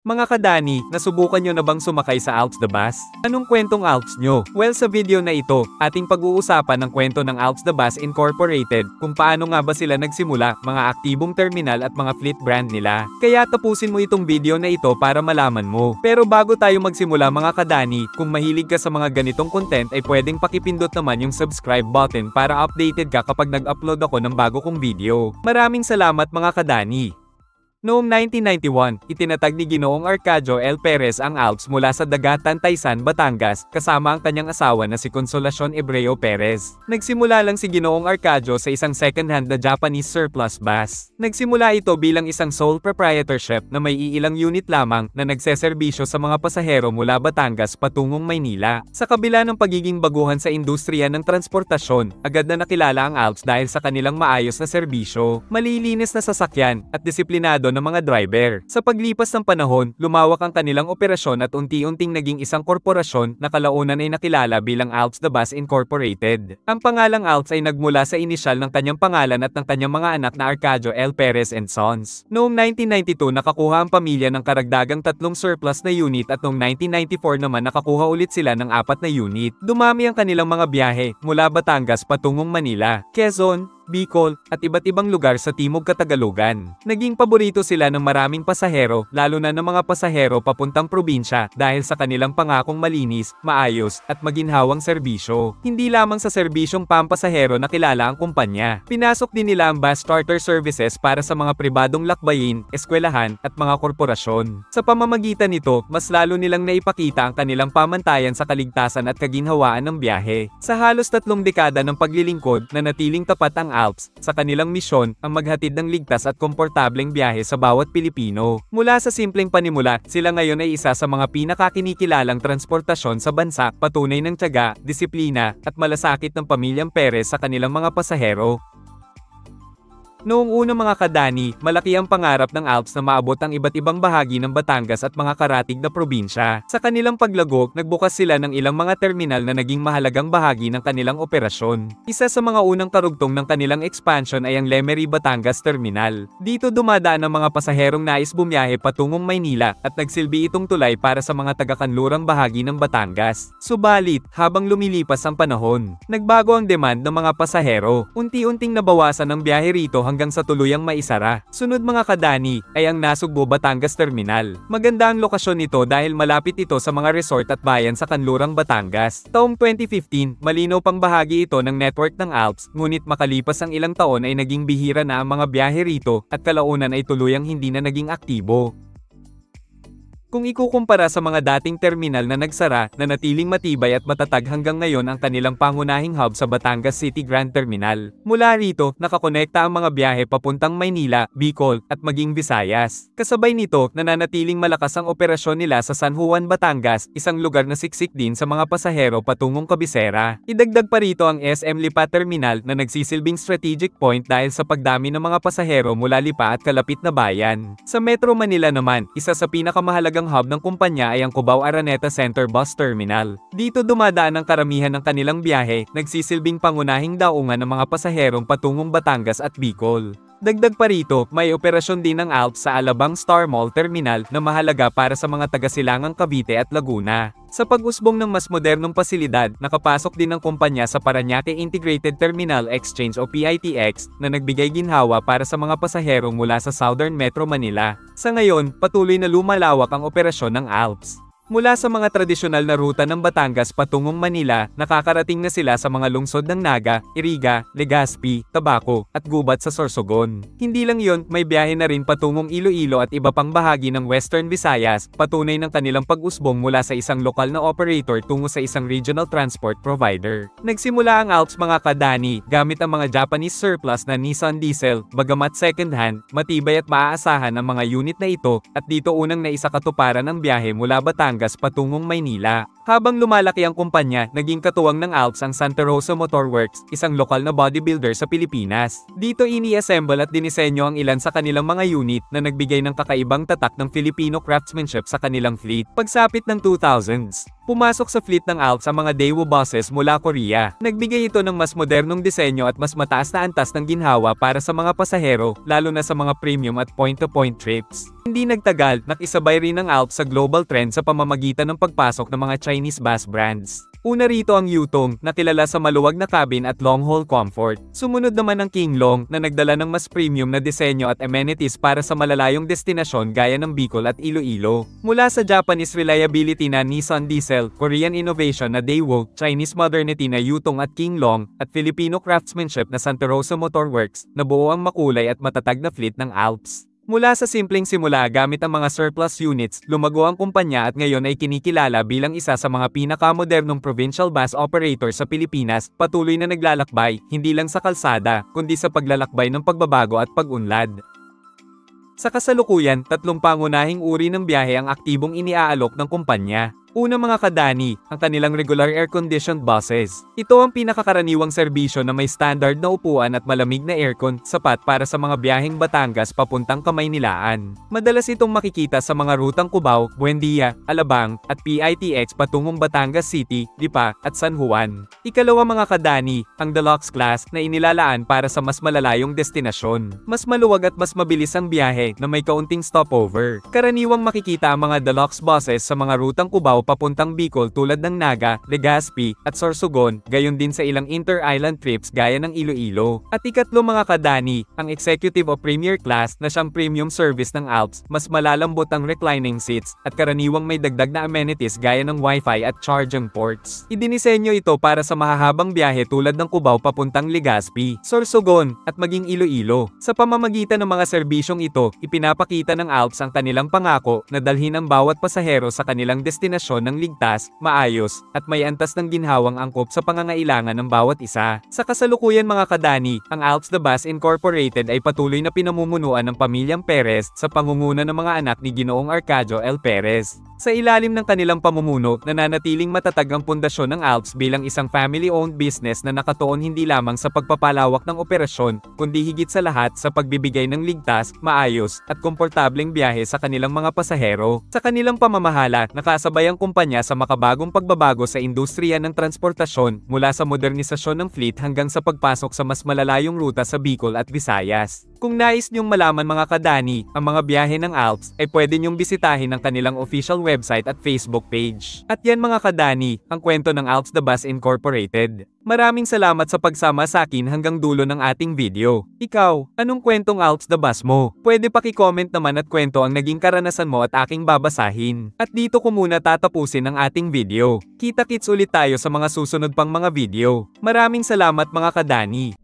Mga kadani, nasubukan nyo na bang sumakay sa Alps the Bus? Anong kwentong Alps nyo? Well, sa video na ito, ating pag-uusapan ng kwento ng Alps the Bus Incorporated, kung paano nga ba sila nagsimula, mga aktibong terminal at mga fleet brand nila. Kaya tapusin mo itong video na ito para malaman mo. Pero bago tayo magsimula mga kadani, kung mahilig ka sa mga ganitong content ay pwedeng pakipindot naman yung subscribe button para updated ka kapag nag-upload ako ng bago kong video. Maraming salamat mga kadani! Noong 1991, itinatag ni Ginoong Arcadio L. Perez ang Alps mula sa Dagatan Taysan, Batangas, kasama ang kanyang asawa na si Consolacion Ebreo Perez. Nagsimula lang si Ginoong Arcadio sa isang second-hand na Japanese surplus bus. Nagsimula ito bilang isang sole proprietorship na may iilang unit lamang na nagseserbisyo sa mga pasahero mula Batangas patungong Maynila. Sa kabila ng pagiging baguhan sa industriya ng transportasyon, agad na nakilala ang Alps dahil sa kanilang maayos na serbisyo, malilinis na sasakyan, at disiplinado ng mga driver. Sa paglipas ng panahon, lumawak ang kanilang operasyon at unti-unting naging isang korporasyon na kalaunan ay nakilala bilang Alps the Bus Incorporated. Ang pangalang Alps ay nagmula sa inisyal ng kanyang pangalan at ng kanyang mga anak na Arcadio L. Perez and Sons. Noong 1992 nakakuha ang pamilya ng karagdagang 3 surplus na unit at noong 1994 naman nakakuha ulit sila ng 4 na unit. Dumami ang kanilang mga biyahe mula Batangas patungong Manila, Quezon, Bicol, at iba't ibang lugar sa Timog Katagalugan. Naging paborito sila ng maraming pasahero, lalo na ng mga pasahero papuntang probinsya dahil sa kanilang pangakong malinis, maayos, at maginhawang serbisyo. Hindi lamang sa serbisyong pampasahero nakilala ang kumpanya. Pinasok din nila ang bus charter services para sa mga pribadong lakbayin, eskwelahan, at mga korporasyon. Sa pamamagitan nito, mas lalo nilang naipakita ang kanilang pamantayan sa kaligtasan at kaginhawaan ng biyahe. Sa halos 3 dekada ng paglilingkod, nanatiling tapat ang Alps sa kanilang misyon ang maghatid ng ligtas at komportableng biyahe sa bawat Pilipino. Mula sa simpleng panimula, sila ngayon ay isa sa mga pinakakinikilalang transportasyon sa bansa, patunay ng tiyaga, disiplina, at malasakit ng pamilyang Perez sa kanilang mga pasahero. Noong una mga kadani, malaki ang pangarap ng Alps na maabot ang iba't ibang bahagi ng Batangas at mga karatig na probinsya. Sa kanilang paglago, nagbukas sila ng ilang mga terminal na naging mahalagang bahagi ng kanilang operasyon. Isa sa mga unang karugtong ng kanilang expansion ay ang Lemery Batangas Terminal. Dito dumadaan ang mga pasaherong nais bumiyahe patungong Maynila at nagsilbi itong tulay para sa mga taga-kanlurang bahagi ng Batangas. Subalit, habang lumilipas ang panahon, nagbago ang demand ng mga pasahero. Unti-unting nabawasan ang biyahe rito hanggang sa tuluyang maisara. Sunod mga kadani, ay ang Nasugbo Batangas Terminal. Maganda ang lokasyon nito dahil malapit ito sa mga resort at bayan sa kanlurang Batangas. Taong 2015, malinaw pang bahagi ito ng network ng Alps, ngunit makalipas ang ilang taon ay naging bihira na ang mga biyahe rito, at kalaunan ay tuluyang hindi na naging aktibo. Kung ikukumpara sa mga dating terminal na nagsara, nanatiling matibay at matatag hanggang ngayon ang kanilang pangunahing hub sa Batangas City Grand Terminal. Mula rito, nakakonekta ang mga biyahe papuntang Maynila, Bicol, at maging Visayas. Kasabay nito, nananatiling malakas ang operasyon nila sa San Juan, Batangas, isang lugar na siksik din sa mga pasahero patungong Cabecera. Idagdag pa rito ang SM Lipa Terminal na nagsisilbing strategic point dahil sa pagdami ng mga pasahero mula Lipa at kalapit na bayan. Sa Metro Manila naman, isa sa pinakamahalagang hub ng kumpanya ay ang Cubao Araneta Center Bus Terminal. Dito dumadaan ang karamihan ng kanilang biyahe, nagsisilbing pangunahing daungan ng mga pasaherong patungong Batangas at Bicol. Dagdag pa rito, may operasyon din ng Alps sa Alabang Star Mall Terminal na mahalaga para sa mga taga-silangang Cavite at Laguna. Sa pag-usbong ng mas modernong pasilidad, nakapasok din ang kumpanya sa Parañaque Integrated Terminal Exchange o PITX na nagbigay ginhawa para sa mga pasahero mula sa Southern Metro Manila. Sa ngayon, patuloy na lumalawak ang operasyon ng Alps. Mula sa mga tradisyonal na ruta ng Batangas patungong Manila, nakakarating na sila sa mga lungsod ng Naga, Iriga, Legazpi, Tabaco, at Gubat sa Sorsogon. Hindi lang yon, may biyahe na rin patungong Iloilo at iba pang bahagi ng Western Visayas, patunay ng kanilang pag-usbong mula sa isang lokal na operator tungo sa isang regional transport provider. Nagsimula ang Alps mga kadani, gamit ang mga Japanese surplus na Nissan Diesel, bagamat second-hand, matibay at maaasahan ang mga unit na ito, at dito unang naisakatuparan ang biyahe mula Batangas patungong Maynila. Habang lumalaki ang kumpanya, naging katuwang ng Alps ang Santa Rosa Motor Works, isang lokal na bodybuilder sa Pilipinas. Dito ini-assemble at dinisenyo ang ilan sa kanilang mga unit na nagbigay ng kakaibang tatak ng Filipino craftsmanship sa kanilang fleet. Pagsapit ng 2000s, Pumasok sa fleet ng Alps ang mga Daewoo buses mula Korea. Nagbigay ito ng mas modernong disenyo at mas mataas na antas ng ginhawa para sa mga pasahero, lalo na sa mga premium at point-to-point trips. Hindi nagtagal, nakisabay rin ng Alps sa global trend sa pamamagitan ng pagpasok ng mga Chinese bus brands. Una rito ang Yutong, na kilala sa maluwag na cabin at long-haul comfort. Sumunod naman ang Kinglong, na nagdala ng mas premium na disenyo at amenities para sa malalayong destinasyon gaya ng Bicol at Iloilo. Mula sa Japanese reliability na Nissan Diesel, Korean innovation na Daewoo, Chinese modernity na Yutong at Kinglong, at Filipino craftsmanship na Santa Rosa Motor Works, nabuo ang makulay at matatag na fleet ng Alps. Mula sa simpleng simula gamit ang mga surplus units, lumago ang kumpanya at ngayon ay kinikilala bilang isa sa mga pinakamodernong provincial bus operator sa Pilipinas, patuloy na naglalakbay, hindi lang sa kalsada, kundi sa paglalakbay ng pagbabago at pag-unlad. Sa kasalukuyan, 3 pangunahing uri ng biyahe ang aktibong iniaalok ng kumpanya. Una mga kadani, ang kanilang regular air-conditioned buses. Ito ang pinakakaraniwang serbisyo na may standard na upuan at malamig na aircon, sapat para sa mga biyaheng Batangas papuntang Kamaynilaan. Madalas itong makikita sa mga rutang Cubao, Buendia, Alabang, at PITX patungong Batangas City, Lipa, at San Juan. Ikalawa mga kadani, ang deluxe class na inilalaan para sa mas malalayong destinasyon. Mas maluwag at mas mabilis ang biyahe na may kaunting stopover. Karaniwang makikita ang mga deluxe buses sa mga rutang Cubao papuntang Bicol tulad ng Naga, Legazpi, at Sorsogon, gayon din sa ilang inter-island trips gaya ng Iloilo. At ikatlo mga kadani, ang executive o premier class na siyang premium service ng Alps, mas malalambot ang reclining seats, at karaniwang may dagdag na amenities gaya ng wifi at charging ports. Idinisenyo ito para sa mahahabang biyahe tulad ng Cubao papuntang Legazpi, Sorsogon, at maging Iloilo. Sa pamamagitan ng mga serbisyong ito, ipinapakita ng Alps ang kanilang pangako na dalhin ang bawat pasahero sa kanilang destinasyon ng ligtas, maayos, at may antas ng ginhawang angkop sa pangangailangan ng bawat isa. Sa kasalukuyan mga kadani, ang Alps the Bus Incorporated ay patuloy na pinamumunuan ng pamilyang Perez sa pangunguna ng mga anak ni Ginoong Arcadio L. Perez. Sa ilalim ng kanilang pamumuno, nananatiling matatag ang pundasyon ng Alps bilang isang family-owned business na nakatuon hindi lamang sa pagpapalawak ng operasyon, kundi higit sa lahat sa pagbibigay ng ligtas, maayos, at komportableng biyahe sa kanilang mga pasahero. Sa kanilang pamamahala, nakasabay ang kumpanya sa makabagong pagbabago sa industriya ng transportasyon, mula sa modernisasyon ng fleet hanggang sa pagpasok sa mas malalayong ruta sa Bicol at Visayas. Kung nais niyong malaman mga kadani, ang mga biyahe ng Alps, ay pwede niyong bisitahin ang kanilang official website at Facebook page. At yan mga kadani, ang kwento ng Alps the Bus Incorporated. Maraming salamat sa pagsama sa akin hanggang dulo ng ating video. Ikaw, anong kwentong Alps the Bus mo? Pwede paki-comment naman at kwento ang naging karanasan mo at aking babasahin. At dito ko muna tatapusin ang ating video. Kita-kits ulit tayo sa mga susunod pang mga video. Maraming salamat mga kadani.